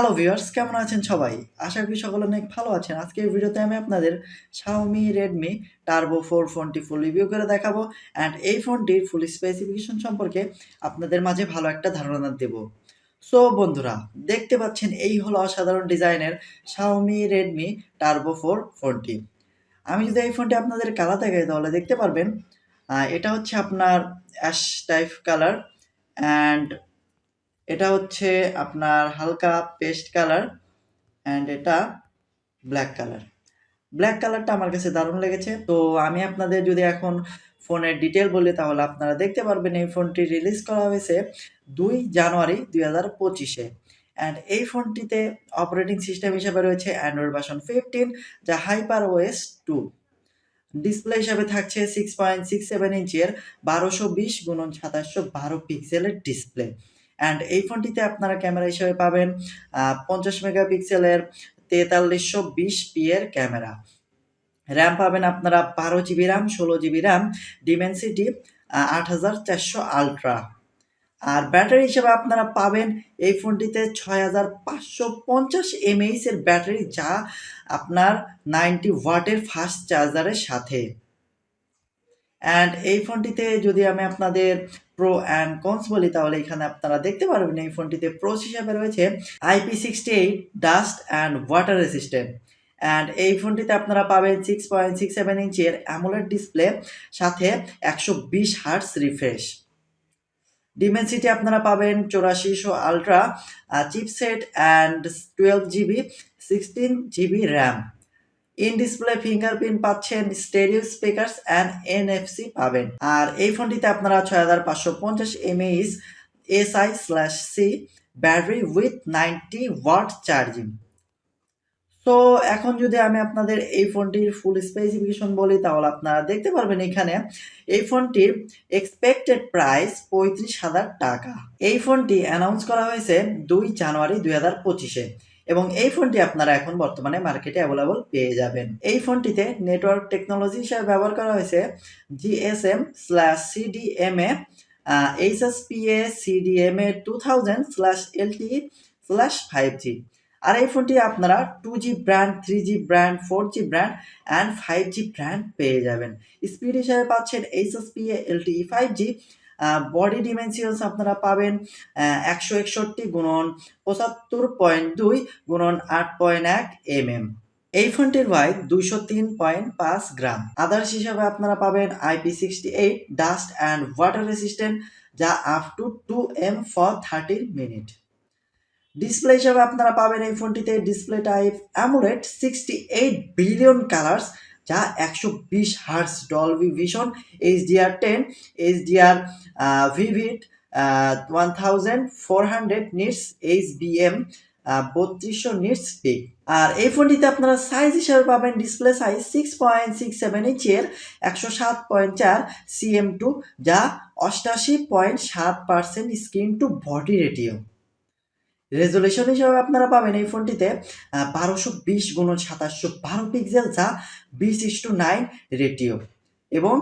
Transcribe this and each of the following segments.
Hello viewers, কেমন আছেন সবাই? আশা করি সকলে অনেক ভালো আছেন। আজকের ভিডিওতে আমি আপনাদের Xiaomi Redmi Turbo 4 ফোনটি ফুল রিভিউ করে দেখাবো অ্যান্ড এই ফোনটির ফুল স্পেসিফিকেশন সম্পর্কে আপনাদের মাঝে ভালো একটা ধারণা দেব। সো বন্ধুরা, দেখতে পাচ্ছেন এই হলো অসাধারণ ডিজাইনের Xiaomi Redmi Turbo 4 ফোনটি। আমি যদি এই ফোনটি আপনাদের কালার দেখাই তাহলে দেখতে পারবেন এটা হচ্ছে আপনার অ্যাশ টাইপ কালার অ্যান্ড এটা হচ্ছে আপনার হালকা পেস্ট কালার অ্যান্ড এটা ব্ল্যাক কালার। ব্ল্যাক কালারটা আমার কাছে দারুণ লেগেছে। তো আমি আপনাদের যদি এখন ফোনের ডিটেল বলি তাহলে আপনারা দেখতে পারবেন এই ফোনটি রিলিজ করা হয়েছে 2 জানুয়ারি 2025-এ অ্যান্ড এই ফোনটিতে অপারেটিং সিস্টেম হিসেবে রয়েছে অ্যান্ড্রয়েড ভার্সন 15 যা HyperOS 2। ডিসপ্লে হিসাবে থাকছে 6.67 ইঞ্চের 1220x2712 পিক্সেলের ডিসপ্লে অ্যান্ড এই ফোনটিতে আপনারা ক্যামেরা হিসেবে পাবেন 50 মেগাপিক্সেলের 4320p এর ক্যামেরা। র্যাম পাবেন আপনারা 12 GB RAM, 16 GB RAM, Dimensity 8400 ultra. আর ব্যাটারি হিসেবে আপনারা পাবেন এই ফোনটিতে 6550 mAh এর ব্যাটারি, যা আপনার 90 ওয়াটের ফাস্ট চার্জারের সাথে। অ্যান্ড এই ফোনটিতে যদি আমি আপনাদের প্রো অ্যান্ড কনস বলি তাহলে এখানে আপনারা দেখতে পারবেন এই ফোনটিতে প্রোস হিসাবে রয়েছে IP68 dust and water resistant and এই ফোনটিতে আপনারা পাবেন 6.67 ইঞ্চের অ্যামোলেড ডিসপ্লে সাথে 120 হার্টজ রিফ্রেশ। ডিমেনসিটি আপনারা পাবেন 8400 ultra chipset and 12 GB 16 GB RAM. In display fingerprint পাচ্ছেন, স্টেরিও স্পিকারস অ্যান্ড NFC পাবেন। আর এই ফোনটিতে আপনারা 6550 mAh SI/C battery with 90 watt charging. তো এখন যদি আমি আপনাদের এই ফোনটির ফুল স্পেসিফিকেশন বলি তাহলে আপনারা দেখতে পারবেন এখানে এই ফোনটির এক্সপেক্টেড প্রাইস 35,000 টাকা। এই ফোনটি অ্যানাউন্স করা হয়েছে 2 জানুয়ারি 2025-এ এবং এই ফোনটি আপনারা এখন বর্তমানে মার্কেটে অ্যাভেলেবল পেয়ে যাবেন। এই ফোনটিতে নেটওয়ার্ক টেকনোলজি হিসেবে ব্যবহার করা হয়েছে GSM/CDMA HSPA CDMA 2000/LTE/5G। আর এই ফোনটি আপনারা 2G brand, 3G brand, 4G brand and 5G brand পেয়ে যাবেন। স্পিড হিসাবে পাচ্ছেন HSPA LTE 5G। বডি ডিমেনশনস আপনারা পাবেন 161x75.2x8.1 mm। এই ফোনটির ওয়েট 203.5 গ্রাম। আদার্স হিসাবে আপনারা পাবেন IP68 dust and water resistant, যা up to 2M for 30 minute. Display হিসাবে আপনারা পাবেন এই ফোনটিতে display type AMOLED 68 billion colours, যা 120 hertz Dolby Vision HDR10 HDR vivid 1400 nits HBM 3200 nits peak. আর এই ফোনটিতে আপনারা সাইজ হিসাবে পাবেন ডিসপ্লে সাইজ 6.67 ইঞ্চের 107.4 cm2, যা 88.7% screen to body ratio. Resolution হিসাবে আপনারা পাবেন এই ফোনটিতে 1220x2712 পিক্সেল, যা 20:9 রেটিও এবং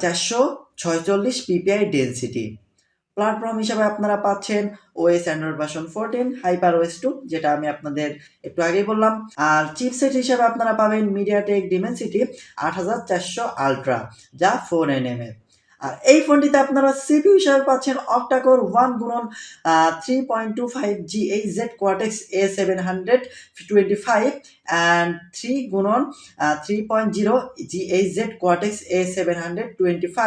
446 PPI ডেন্সিটি। প্ল্যাটফর্ম হিসাবে আপনারা পাচ্ছেন OS অ্যান্ড্রয়েড ভার্সন 14 HyperOS 2, যেটা আমি আপনাদের একটু আগেই বললাম। আর চিপসেট হিসাবে আপনারা পাবেন MediaTek Dimensity 8400 আলট্রা, যা 4nm এর। আর এই ফোনটিতে আপনারা সিপিইউ হিসাবে পাচ্ছেন octa-core 1x3.25 GHz Cortex A725 and 3x3.0 GHz Cortex A725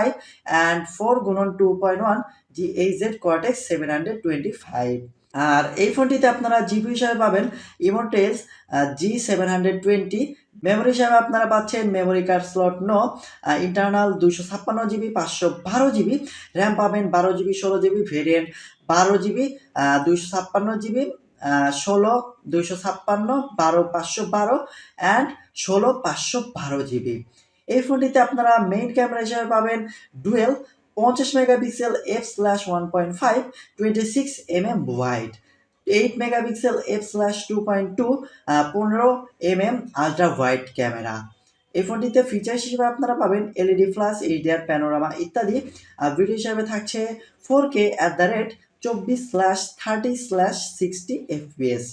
and 4x2.1 GHz Cortex 725। আর এই ফোনটিতে আপনারা জিপি হিসাবে পাবেন ইমোটেলস G720। মেমোরি হিসাবে আপনারা পাচ্ছেন memory card slot no, internal 256 GB 512 GB, RAM পাবেন 12 GB 16 GB, variant 12 GB 256 GB 16 256 12 512 and 16 512 GB। এই ফোনটিতে আপনারা মেইন ক্যামেরা হিসাবে পাবেন dual 50 megapixel f/1.5 26 mm wide, 8 megapixel f/2.2 15 mm ultra wide camera. এই ফোনটিতে ফিচার্স হিসেবে আপনারা পাবেন LED ফ্ল্যাশ, HDR প্যানোরামা ইত্যাদি। ভিডিও হিসাবে থাকছে 4K @ 24/30/60 FPS।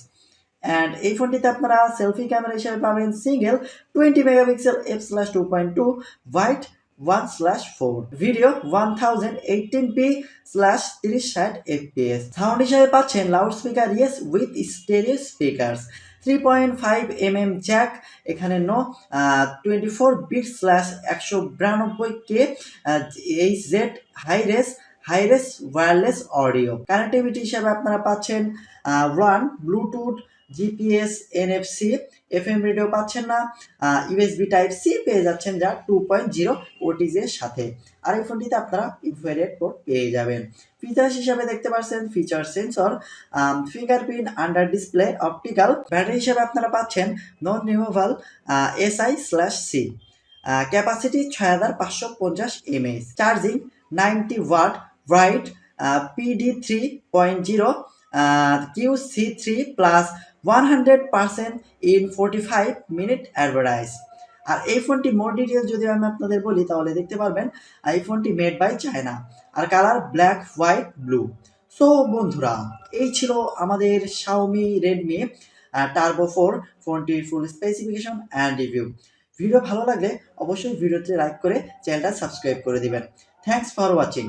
অ্যান্ড এই ফোনটিতে আপনারা সেলফি ক্যামেরা হিসেবে পাবেন single 20 megapixel f/2.2 wide 1/4 video 1080p /3060 fps sound হিসেবে পাচ্ছেন loud speaker yes with stereo speakers 3.5 jack, এখানে no 24 bit /192K HZ hi res wireless audio connectivity হিসেবে আপনারা পাচ্ছেন one Bluetooth, GPS, NFC, FM radio পাচ্ছেন না, ইউএসবি টাইপ সি পেয়ে যাচ্ছেন যা 2.0 ওটিজ এর সাথে। আর এই ফোনটিতে আপনারা ইনফ্রারেড পোর্ট পেয়ে যাবেন। ফিচার্স হিসেবে দেখতে পাচ্ছেন feature sensor, fingerprint, under display, optical. Battery হিসেবে আপনারা পাচ্ছেন non removal SI/C, capacity 6550 mAh, charging 90 watt, bright PD 3.0 QC3 plus 100% in 45 minute advertise. আর এই ফোনটি মোর ডিটেলস যদি আমি আপনাদের বলি তাহলে দেখতে পারবেন এই ফোনটি মেড বাই চায়না, আর colour black, white, blue. So বন্ধুরা, এই ছিল আমাদের Xiaomi Redmi Turbo 4 ফোনটির full specification and review. Video ভালো লাগলে অবশ্যই ভিডিওতে লাইক করে চ্যানেলটা সাবস্ক্রাইব করে দিবেন। Thanks for watching.